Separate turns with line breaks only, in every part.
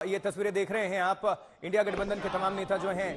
ये तस्वीरें देख रहे हैं आप, इंडिया गठबंधन के तमाम नेता जो हैं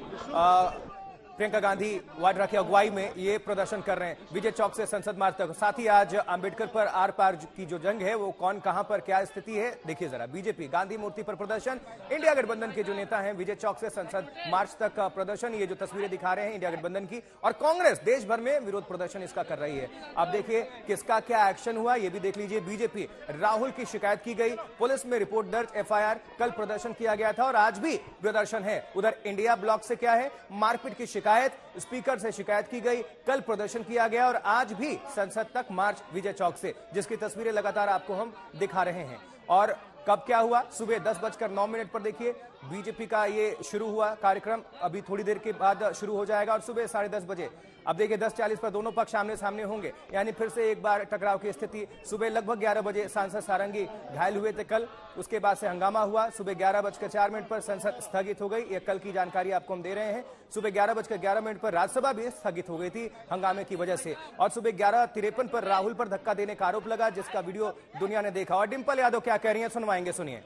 प्रियंका गांधी वाड्रा की अगुवाई में ये प्रदर्शन कर रहे हैं विजय चौक से संसद मार्ग तक। साथ ही आज अंबेडकर पर आर पार की जो जंग है वो कौन कहां पर क्या स्थिति है देखिए जरा। बीजेपी गांधी मूर्ति पर प्रदर्शन, इंडिया गठबंधन के जो नेता हैं विजय चौक से संसद मार्च तक का प्रदर्शन, ये जो तस्वीरें दिखा रहे हैं इंडिया गठबंधन की। और कांग्रेस देश भर में विरोध प्रदर्शन इसका कर रही है। अब देखिए किसका क्या एक्शन हुआ ये भी देख लीजिए। बीजेपी, राहुल की शिकायत की गई, पुलिस में रिपोर्ट दर्ज, एफआईआर, कल प्रदर्शन किया गया था और आज भी प्रदर्शन है। उधर इंडिया ब्लॉक से क्या है, मारपीट की शिकायत, स्पीकर से शिकायत की गई, कल प्रदर्शन किया गया और आज भी संसद तक मार्च विजय चौक से, जिसकी तस्वीरें लगातार आपको हम दिखा रहे हैं। और कब क्या हुआ, सुबह 10:09 पर देखिए बीजेपी का ये शुरू हुआ कार्यक्रम, अभी थोड़ी देर के बाद शुरू हो जाएगा और सुबह 10:30 बजे अब देखिए 10:40 पर दोनों पक्ष आमने सामने होंगे, यानी फिर से एक बार टकराव की स्थिति। सुबह लगभग 11 बजे सांसद सारंगी घायल हुए थे कल, उसके बाद से हंगामा हुआ। सुबह 11:04 पर संसद स्थगित हो गई, ये कल की जानकारी आपको हम दे रहे हैं। सुबह 11:11 पर राज्यसभा भी स्थगित हो गई थी हंगामे की वजह से। और सुबह 11:53 पर राहुल पर धक्का देने का आरोप लगा, जिसका वीडियो दुनिया ने देखा। और डिंपल यादव क्या कह रही है सुनवाएंगे, सुनिए।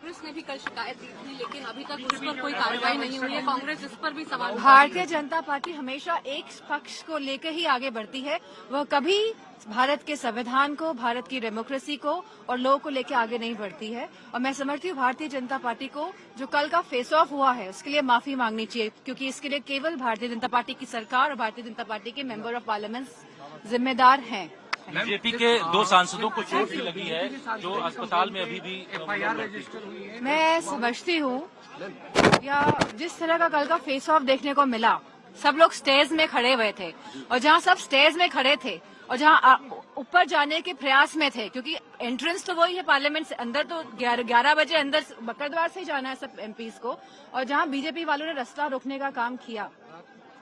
कांग्रेस ने भी कल शिकायत दी थी, लेकिन अभी तक उस पर कोई कार्रवाई नहीं हुई है। कांग्रेस इस पर भी सवाल।
भारतीय जनता पार्टी हमेशा एक पक्ष को लेकर ही आगे बढ़ती है, वह कभी भारत के संविधान को, भारत की डेमोक्रेसी को और लोगों को लेकर आगे नहीं बढ़ती है। और मैं समझती हूँ भारतीय जनता पार्टी को जो कल का फेस ऑफ हुआ है उसके लिए माफी मांगनी चाहिए, क्योंकि इसके लिए केवल भारतीय जनता पार्टी की सरकार और भारतीय जनता पार्टी के मेंबर ऑफ पार्लियामेंट जिम्मेदार हैं।
बीजेपी के 2 सांसदों को चोट भी लगी है जो अस्पताल में अभी भी
एफआईआर रजिस्टर हुई है।
मैं समझती हूँ या जिस तरह का कल का फेस ऑफ देखने को मिला, सब लोग स्टेज में खड़े हुए थे और जहाँ सब स्टेज में खड़े थे और जहाँ ऊपर जाने के प्रयास में थे, क्योंकि एंट्रेंस तो वही है पार्लियामेंट से, अंदर तो 11 बजे अंदर बकरद्वार से ही जाना है सब एमपीज को, और जहाँ बीजेपी वालों ने रास्ता रोकने का काम किया,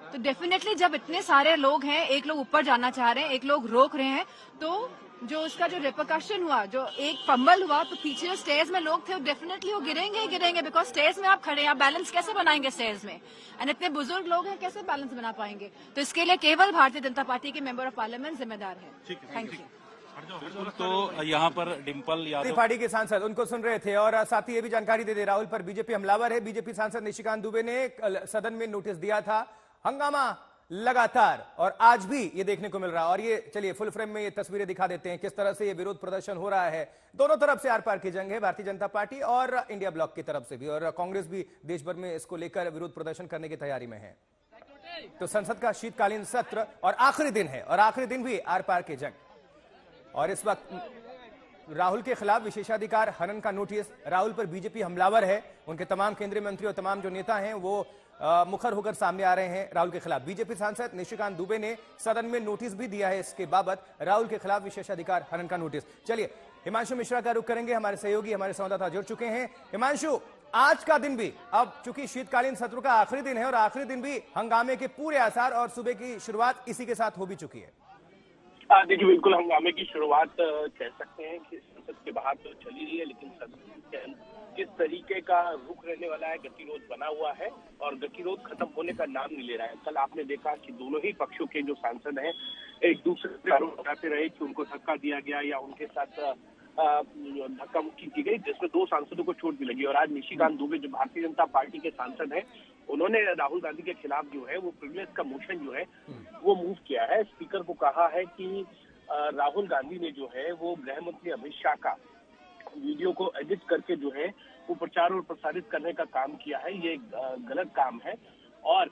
तो डेफिनेटली जब इतने सारे लोग हैं, एक लोग ऊपर जाना चाह रहे हैं, एक लोग रोक रहे हैं, तो जो उसका जो रिपरकशन हुआ, जो एक फंबल हुआ, तो पीछे जो स्टेज में लोग थे वो डेफिनेटली वो गिरेंगे, बिकॉज स्टेज में आप खड़े हैं, आप बैलेंस कैसे बनाएंगे स्टेज में, एंड इतने बुजुर्ग लोग हैं, कैसे बैलेंस बना पाएंगे। तो इसके लिए केवल भारतीय जनता पार्टी के मेंबर ऑफ पार्लियामेंट जिम्मेदार है। Thank you.
तो यहाँ पर डिंपल यादव
पार्टी के सांसद उनको सुन रहे थे। और साथ ही ये भी जानकारी दे राहुल पर बीजेपी हमलावर है। बीजेपी सांसद निशिकांत दुबे ने सदन में नोटिस दिया था, हंगामा लगातार और आज भी ये देखने को मिल रहा है। और ये चलिए फुल फ्रेम में ये तस्वीरें दिखा देते हैं किस तरह से ये विरोध प्रदर्शन हो रहा है। दोनों तरफ से आर पार की जंग है, भारतीय जनता पार्टी और इंडिया ब्लॉक की तरफ से भी, और कांग्रेस भी देश भर में इसको लेकर विरोध प्रदर्शन करने की तैयारी में है। तो संसद का शीतकालीन सत्र और आखिरी दिन है और आखिरी दिन भी आर पार की जंग। और इस वक्त राहुल के खिलाफ विशेषाधिकार हनन का नोटिस, राहुल पर बीजेपी हमलावर है, उनके तमाम केंद्रीय मंत्री और तमाम जो नेता हैं वो मुखर होकर सामने आ रहे हैं राहुल के खिलाफ। बीजेपी सांसद निशिकांत दुबे ने सदन में नोटिस भी दिया है इसके बाबत, राहुल के खिलाफ विशेषाधिकार हनन का नोटिस। चलिए हिमांशु मिश्रा का रुख करेंगे, हमारे सहयोगी हमारे संवाददाता जुड़ चुके हैं। हिमांशु, आज का दिन भी, अब चूंकि शीतकालीन सत्र का आखिरी दिन है और आखिरी दिन भी हंगामे के पूरे आसार और सुबह की शुरुआत इसी के साथ हो भी चुकी है।
देखिए बिल्कुल हंगामे की शुरुआत कह सकते हैं कि संसद के बाहर तो चली रही है, लेकिन सदन के अंदर किस तरीके का रुख रहने वाला है, गतिरोध बना हुआ है और गतिरोध खत्म होने का नाम नहीं ले रहा है। कल आपने देखा कि दोनों ही पक्षों के जो सांसद हैं एक दूसरे पर आरोप लगाते रहे कि उनको धक्का दिया गया या उनके साथ धक्का मुक्की की गई, जिसमें 2 सांसदों को चोट भी लगी। और आज निशिकांत दुबे जो भारतीय जनता पार्टी के सांसद हैं, उन्होंने राहुल गांधी के खिलाफ जो है वो प्रिविलेज का मोशन जो है वो मूव किया है। स्पीकर को कहा है कि राहुल गांधी ने जो है वो गृह मंत्री अमित शाह का वीडियो को एडिट करके जो है वो प्रचार और प्रसारित करने का काम किया है, ये गलत काम है। और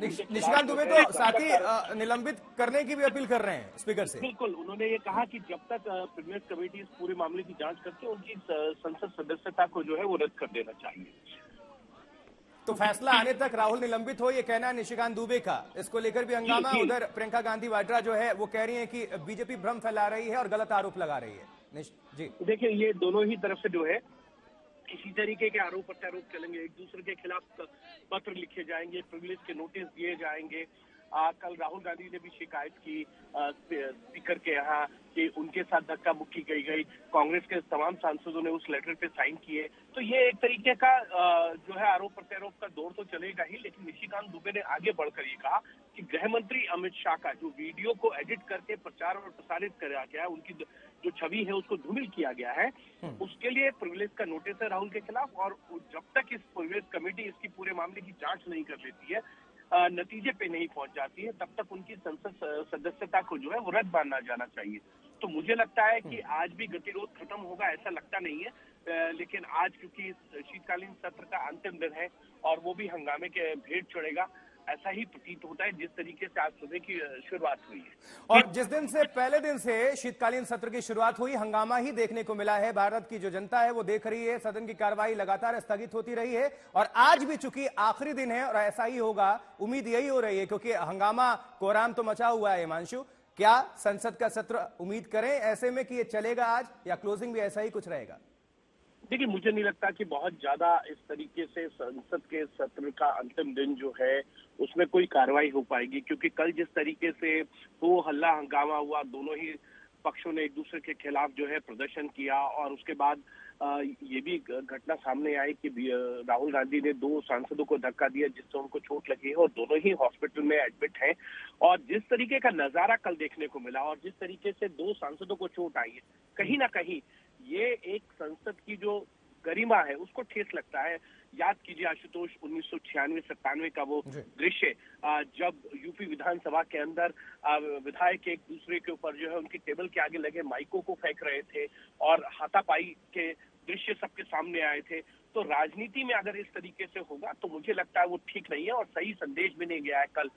निशिकांत दुबे तो साथ ही निलंबित करने की भी अपील कर रहे हैं स्पीकर से।
बिल्कुल, उन्होंने ये कहा कि जब तक प्रिविलेज कमेटी इस पूरे मामले की जांच करके उनकी संसद सदस्यता को जो है वो रद्द कर देना चाहिए।
तो फैसला आने तक राहुल निलंबित हो, ये कहना है निशिकांत दुबे का। इसको लेकर भी हंगामा। उधर प्रियंका गांधी वाड्रा जो है वो कह रही है कि बीजेपी भ्रम फैला रही है और गलत आरोप लगा रही है। जी
देखिए, ये दोनों ही तरफ से जो है किसी तरीके के आरोप प्रत्यारोप चलेंगे, एक दूसरे के खिलाफ पत्र लिखे जाएंगे, प्रिविलेज के नोटिस दिए जाएंगे। कल राहुल गांधी ने भी शिकायत की स्पीकर के यहाँ कि उनके साथ धक्का मुक्की की गई, कांग्रेस के तमाम सांसदों ने उस लेटर पे साइन किए। तो ये एक तरीके का जो है आरोप प्रत्यारोप का दौर तो चलेगा ही, लेकिन निशिकांत दुबे ने आगे बढ़कर ये कहा कि गृह मंत्री अमित शाह का जो वीडियो को एडिट करके प्रचार और प्रसारित करा गया, उनकी जो छवि है उसको धूमिल किया गया है, उसके लिए प्रिविलेज का नोटिस है राहुल के खिलाफ। और जब तक इस प्रिविलेज कमेटी इसकी पूरे मामले की जांच नहीं कर लेती है, नतीजे पे नहीं पहुंच जाती है, तब तक उनकी संसद सदस्यता को जो है वो रद्द माना जाना चाहिए। तो मुझे लगता है कि आज भी गतिरोध खत्म होगा ऐसा लगता नहीं है, लेकिन आज क्योंकि शीतकालीन सत्र का अंतिम दिन है और वो भी हंगामे के भेंट चढ़ेगा, ऐसा ही प्रतीत होता है जिस तरीके से आज सुबह की शुरुआत हुई है।
और जिस दिन से पहले दिन से शीतकालीन सत्र की शुरुआत हुई, हंगामा ही देखने को मिला है। भारत की जो जनता है वो देख रही है, सदन की कार्रवाई लगातार स्थगित होती रही है और आज भी चूंकि आखिरी दिन है और ऐसा ही होगा, उम्मीद यही हो रही है क्योंकि हंगामा कोहराम तो मचा हुआ है। हिमांशु, क्या संसद का सत्र उम्मीद करें ऐसे में कि ये चलेगा आज, या क्लोजिंग भी ऐसा ही कुछ रहेगा?
देखिए, मुझे नहीं लगता कि बहुत ज्यादा इस तरीके से संसद के सत्र का अंतिम दिन जो है उसमें कोई कार्रवाई हो पाएगी, क्योंकि कल जिस तरीके से हो हल्ला हंगामा हुआ, दोनों ही पक्षों ने एक दूसरे के खिलाफ जो है प्रदर्शन किया और उसके बाद ये भी घटना सामने आई कि राहुल गांधी ने 2 सांसदों को धक्का दिया जिससे उनको चोट लगी है और दोनों ही हॉस्पिटल में एडमिट हैं। और जिस तरीके का नजारा कल देखने को मिला और जिस तरीके से 2 सांसदों को चोट आई है, कहीं ना कहीं ये एक संसद की जो गरिमा है उसको ठेस लगता है। याद कीजिए आशुतोष, 1996-97 का वो दृश्य जब यूपी विधानसभा के अंदर विधायक एक दूसरे के ऊपर जो है उनकी टेबल के आगे लगे माइकों को फेंक रहे थे और हाथापाई के दृश्य सबके सामने आए थे। तो राजनीति में अगर इस तरीके से होगा तो मुझे लगता है वो ठीक नहीं है और सही संदेश भी नहीं गया है। कल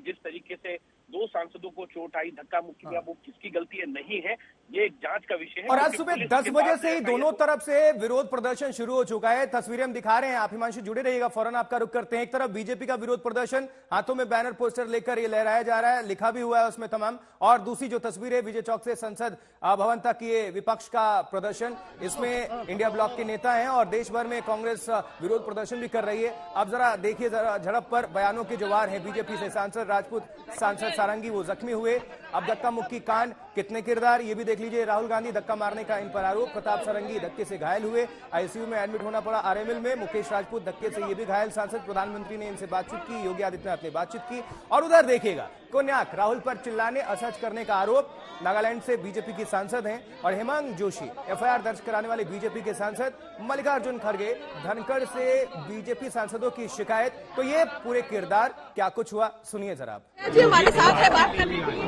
जिस तरीके से 2 सांसदों को चोट आई, धक्का मुक्की किया, वो किसकी गलती है नहीं है, ये एक जांच का विषय है।
और आज सुबह 10 बजे से ही दोनों तरफ से विरोध प्रदर्शन शुरू हो चुका है। तस्वीरें हम दिखा रहे हैं, आप हिमांशु जुड़े रहिएगा, फौरन आपका रुख करते हैं। एक तरफ बीजेपी का विरोध प्रदर्शन, हाथों में बैनर पोस्टर लेकर ये लहराया जा रहा है, लिखा भी हुआ है उसमें तमाम। और दूसरी जो तस्वीर है विजय चौक से संसद भवन तक ये विपक्ष का प्रदर्शन, इसमें इंडिया ब्लॉक के नेता हैं और देश भर में कांग्रेस विरोध प्रदर्शन भी कर रही है। अब जरा देखिए, जरा झड़प पर बयानों के जवार है बीजेपी से। सांसद राजपूत, सांसद सारंगी वो जख्मी हुए। अब धक्का मुक्की कांड, कितने किरदार ये भी देख लीजिए। राहुल गांधी धक्का मारने का इन पर आरोप, प्रताप सारंगी धक्के से घायल हुए, आईसीयू में एडमिट होना पड़ा आरएमएल में। मुकेश राजपूत धक्के से ये भी घायल सांसद, प्रधानमंत्री ने इनसे बातचीत की, योगी आदित्यनाथ ने बातचीत की। और उधर देखिएगा, कोन्याक राहुल पर चिल्लाने असहज करने का आरोप, नागालैंड से बीजेपी की सांसद हैं। और हेमंत जोशी एफआईआर दर्ज कराने वाले बीजेपी के सांसद। मल्लिकार्जुन खड़गे, धनखड़ से बीजेपी सांसदों की शिकायत। तो ये पूरे किरदार, क्या कुछ हुआ सुनिए जरा आप।
हमारे साथ है बात करने के लिए।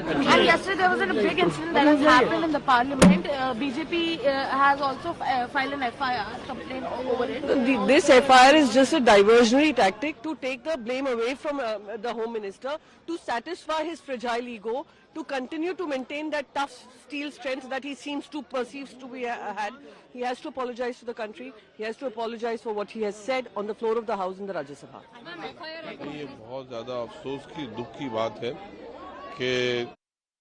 And yesterday there was a big incident that has happened in the parliament. BJP has also filed an FIR complaint over it.
This FIR is just a diversionary tactic to take the blame away from the Home Minister, to satisfy his fragile ego, to continue to maintain that tough steel strength that he seems to perceive to be had. He has to apologize to the country. He has to apologize for what he has said on the floor of the House in the Rajya Sabha.
ये बहुत ज्यादा अफसोस की, दुख की बात है कि